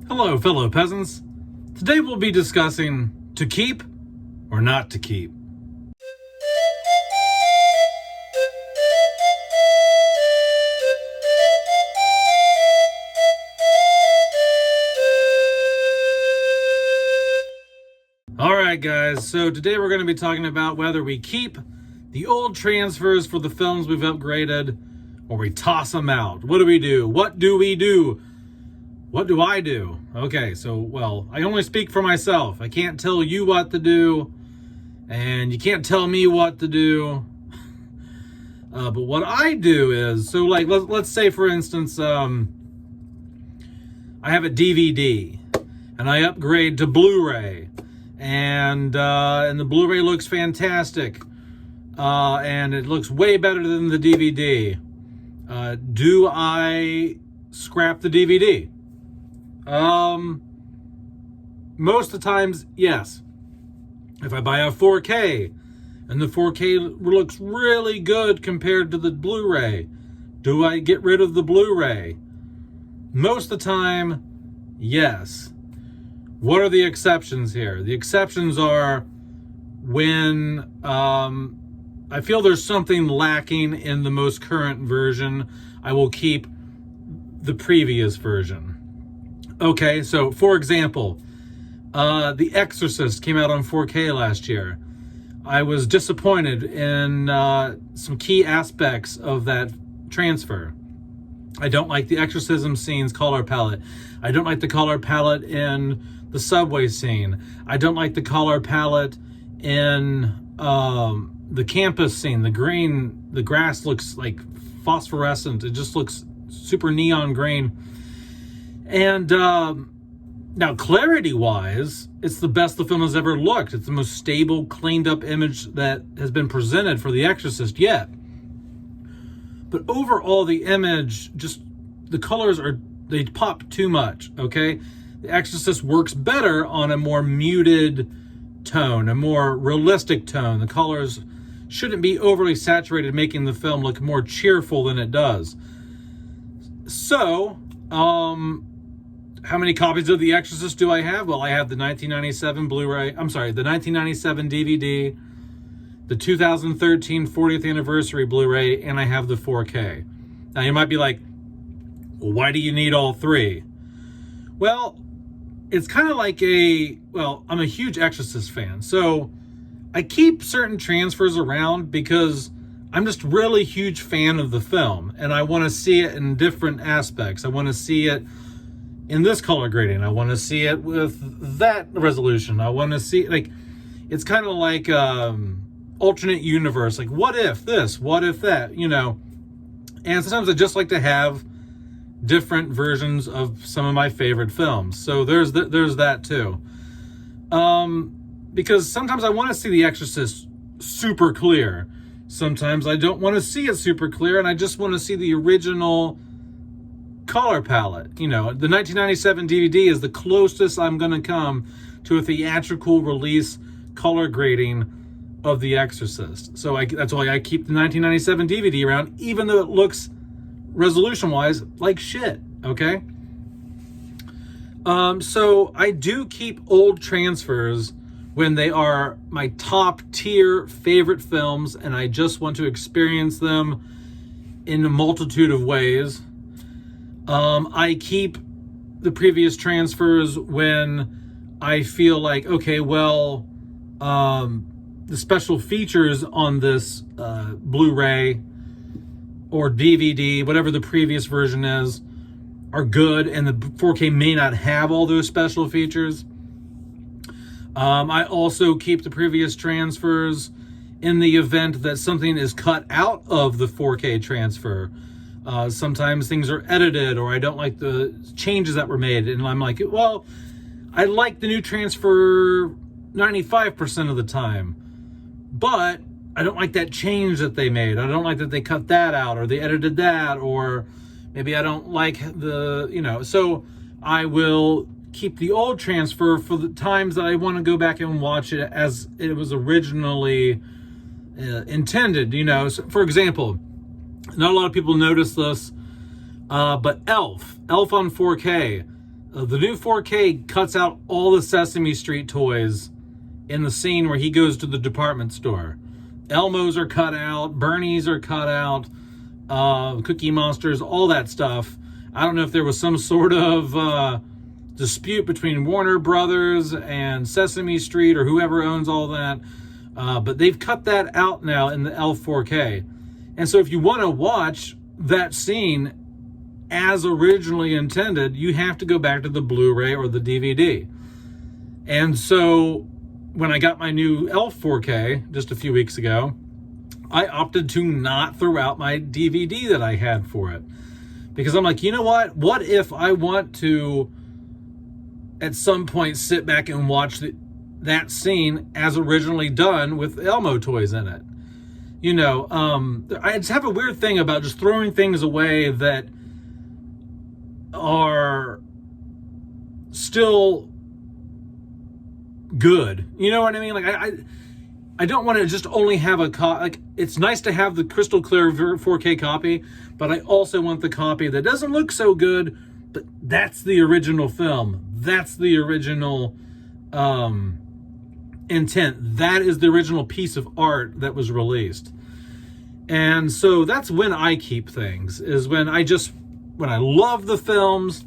Hello, fellow peasants. Today we'll be discussing to keep or not to keep. Alright guys, so today we're going to be talking about whether we keep the old transfers for the films we've upgraded or we toss them out. What do we do? What do we do? What do I do? Okay, so, well, I only speak for myself. I can't tell you what to do, and you can't tell me what to do. But what I do is, so like, let's say, for instance, I have a DVD, and I upgrade to Blu-ray, and the Blu-ray looks fantastic, and it looks way better than the DVD. Do I scrap the DVD? Most of the times, yes. If I buy a 4K and the 4K looks really good compared to the Blu-ray, do I get rid of the Blu-ray? Most of the time, yes. What are the exceptions here? The exceptions are when I feel there's something lacking in the most current version, I will keep the previous version. Okay, so for example, The Exorcist came out on 4K last year. I was disappointed in some key aspects of that transfer. I don't like the exorcism scene's color palette. I don't like the color palette in the subway scene. I don't like the color palette in the campus scene. The grass looks like phosphorescent. It just looks super neon green. And now, clarity-wise, it's the best the film has ever looked. It's the most stable, cleaned-up image that has been presented for The Exorcist yet. But overall, the image, just the colors they pop too much, okay? The Exorcist works better on a more muted tone, a more realistic tone. The colors shouldn't be overly saturated, making the film look more cheerful than it does. So, how many copies of The Exorcist do I have? Well, I have the 1997 Blu-ray. I'm sorry, the 1997 DVD, the 2013 40th anniversary Blu-ray, and I have the 4K. Now, you might be like, well, why do you need all three? Well, it's kind of like I'm a huge Exorcist fan, so I keep certain transfers around because I'm just really huge fan of the film, and I want to see it in different aspects. I want to see it in this color grading. I want to see it with that resolution. I want to see, it's kind of like alternate universe. Like, what if this? What if that? You know? And sometimes I just like to have different versions of some of my favorite films. So there's that too. Because sometimes I want to see The Exorcist super clear. Sometimes I don't want to see it super clear, and I just want to see the original color palette. You know, the 1997 DVD is the closest I'm going to come to a theatrical release color grading of The Exorcist. So that's why I keep the 1997 DVD around, even though it looks resolution-wise like shit, okay? So I do keep old transfers when they are my top-tier favorite films and I just want to experience them in a multitude of ways. I keep the previous transfers when I feel like, okay, well, the special features on this Blu-ray or DVD, whatever the previous version is, are good, and the 4K may not have all those special features. I also keep the previous transfers in the event that something is cut out of the 4K transfer. Sometimes things are edited, or I don't like the changes that were made, and I'm like, well, I like the new transfer 95% of the time, but I don't like that change that they made. I don't like that they cut that out, or they edited that, or maybe I don't like so I will keep the old transfer for the times that I want to go back and watch it as it was originally intended. So, for example, not a lot of people notice this, but Elf on 4K, The new 4K cuts out all the Sesame Street toys in the scene where he goes to the department store. Elmos are cut out, Bernies are cut out, Cookie Monsters, all that stuff. I don't know if there was some sort of dispute between Warner Brothers and Sesame Street or whoever owns all that, but they've cut that out now in the L4K. And so if you want to watch that scene as originally intended, you have to go back to the Blu-ray or the DVD. And so when I got my new L4K just a few weeks ago, I opted to not throw out my DVD that I had for it. Because I'm like, you know what? What if I want to, at some point, sit back and watch that scene as originally done with Elmo toys in it? You know, I just have a weird thing about just throwing things away that are still good. You know what I mean? Like, I don't want to just only have like, it's nice to have the crystal clear 4K copy, but I also want the copy that doesn't look so good, but that's the original film. That's the original intent. That is the original piece of art that was released. And so that's when I keep things, is when I love the films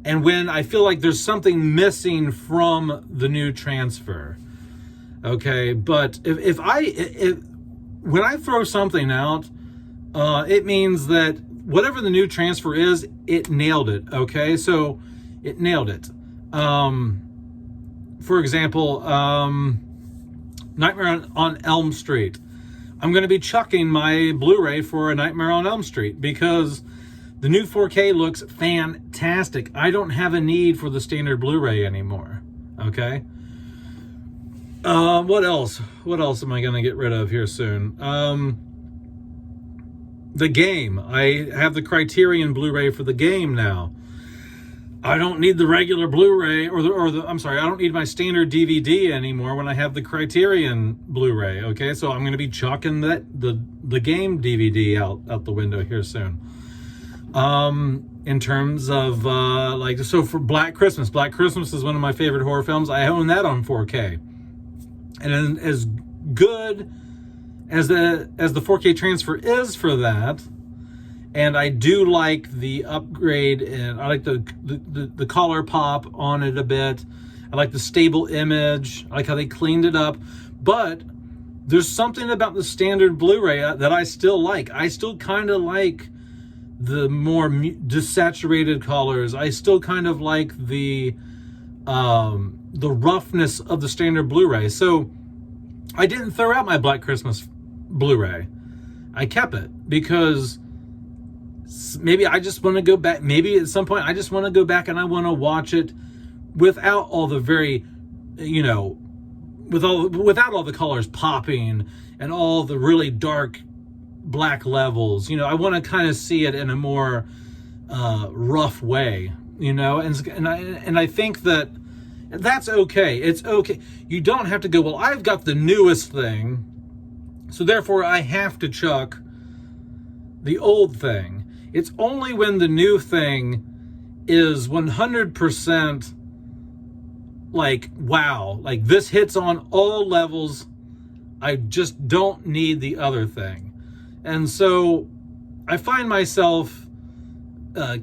and when I feel like there's something missing from the new transfer. Okay, but if when I throw something out, it means that whatever the new transfer is, it nailed it. Okay, so it nailed it. For example, Nightmare on Elm Street. I'm going to be chucking my Blu-ray for A Nightmare on Elm Street because the new 4K looks fantastic. I don't have a need for the standard Blu-ray anymore. Okay. What else? What else am I going to get rid of here soon? The Game. I have the Criterion Blu-ray for The Game now. I don't need the regular Blu-ray I'm sorry, I don't need my standard DVD anymore when I have the Criterion Blu-ray. Okay, so I'm going to be chucking the Game DVD out the window here soon. In terms of so for Black Christmas is one of my favorite horror films. I own that on 4K. And as good as the 4K transfer is for that, and I do like the upgrade, and I like the color pop on it a bit. I like the stable image. I like how they cleaned it up. But there's something about the standard Blu-ray that I still like. I still kind of like the more desaturated colors. I still kind of like the roughness of the standard Blu-ray. So I didn't throw out my Black Christmas Blu-ray. I kept it because maybe I just want to go back. Maybe at some point I just want to go back and I want to watch it without all the very, without all the colors popping and all the really dark black levels. I want to kind of see it in a more rough way, and I think that's okay. It's okay. You don't have to go, well, I've got the newest thing, so therefore I have to chuck the old thing. It's only when the new thing is 100% like, wow, like this hits on all levels. I just don't need the other thing. And so I find myself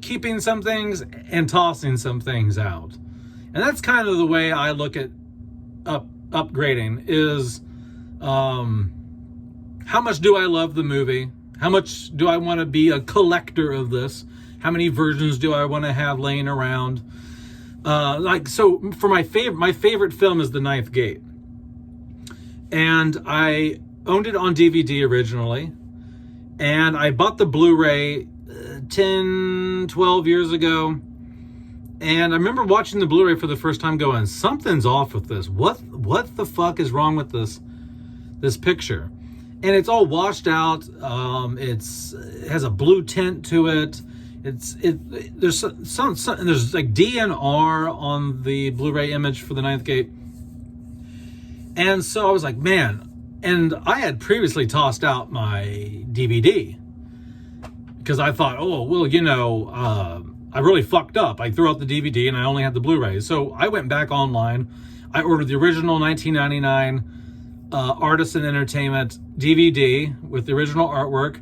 keeping some things and tossing some things out. And that's kind of the way I look at upgrading is how much do I love the movie? How much do I want to be a collector of this? How many versions do I want to have laying around? So for my favorite film is The Ninth Gate. And I owned it on DVD originally. And I bought the Blu-ray 10, 12 years ago. And I remember watching the Blu-ray for the first time going, something's off with this. What the fuck is wrong with this picture? And it's all washed out. It has a blue tint to it. There's there's like DNR on the Blu-ray image for The Ninth Gate. And so I was like, man. And I had previously tossed out my DVD because I thought, oh, well, I really fucked up. I threw out the DVD and I only had the Blu-ray. So I went back online. I ordered the original 1999 Artisan Entertainment DVD with the original artwork.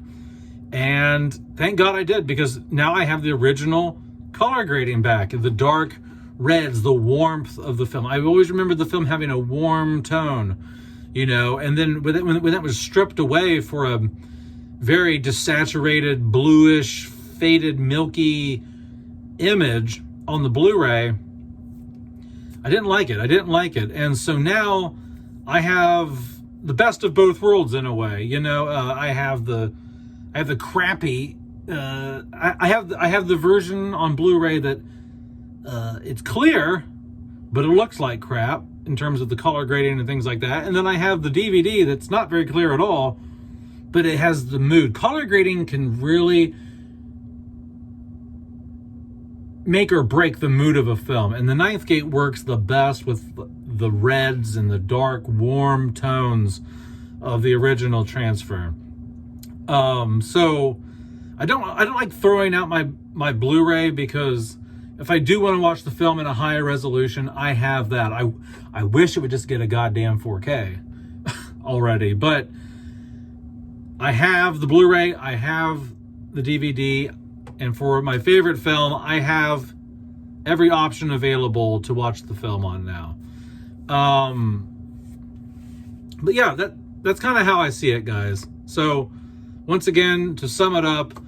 And thank God I did, because now I have the original color grading back. The dark reds, the warmth of the film. I always remembered the film having a warm tone, you know, and then when that was stripped away for a very desaturated, bluish, faded, milky image on the Blu-ray, I didn't like it. And so now I have the best of both worlds in a way. You know, I have the crappy. I have the version on Blu-ray that it's clear, but it looks like crap in terms of the color grading and things like that. And then I have the DVD that's not very clear at all, but it has the mood. Color grading can really make or break the mood of a film, and The Ninth Gate works the best with the reds and the dark, warm tones of the original transfer. So I don't like throwing out my Blu-ray, because if I do want to watch the film in a higher resolution, I have that. I wish it would just get a goddamn 4K already, but I have the Blu-ray, I have the DVD, and for my favorite film, I have every option available to watch the film on now. But yeah, that's kind of how I see it, guys. So once again, to sum it up,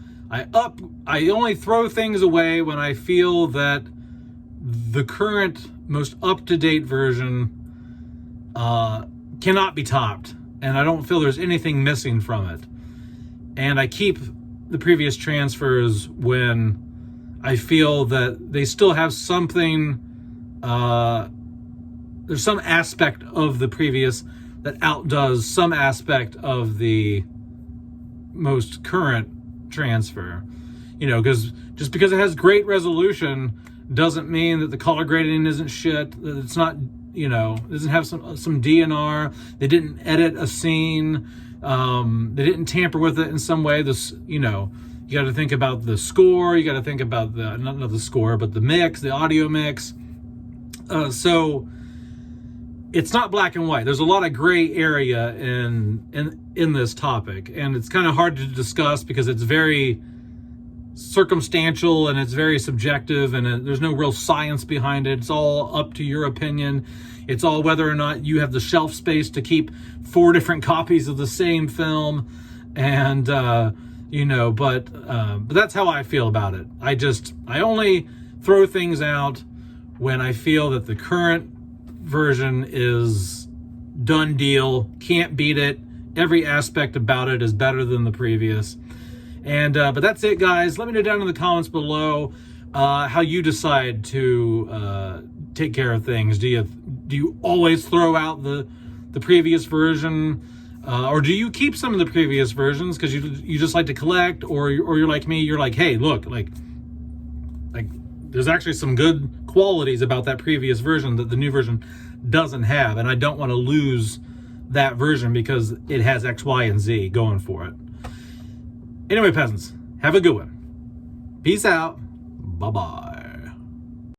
I only throw things away when I feel that the current, most up-to-date version cannot be topped, and I don't feel there's anything missing from it. And I keep the previous transfers when I feel that they still have something, there's some aspect of the previous that outdoes some aspect of the most current transfer. You know, because just because it has great resolution doesn't mean that the color grading isn't shit, that it's not, you know, it doesn't have some DNR, they didn't edit a scene, they didn't tamper with it in some way. This, you know, you got to think about the score, you got to think about the, not the score, but the mix, the audio mix. So it's not black and white. There's a lot of gray area in this topic, and it's kind of hard to discuss because it's very circumstantial and it's very subjective, and there's no real science behind it. It's all up to your opinion. It's all whether or not you have the shelf space to keep 4 different copies of the same film, and you know, but that's how I feel about it. I only throw things out when I feel that the current version is done deal, can't beat it, every aspect about it is better than the previous. And but that's it, guys. Let me know down in the comments below how you decide to take care of things. Do you always throw out the previous version, or do you keep some of the previous versions because you just like to collect, or you're like me, you're like, hey, look, like there's actually some good qualities about that previous version that the new version doesn't have, and I don't want to lose that version because it has X, Y, and Z going for it. Anyway, peasants, have a good one. Peace out. Bye-bye.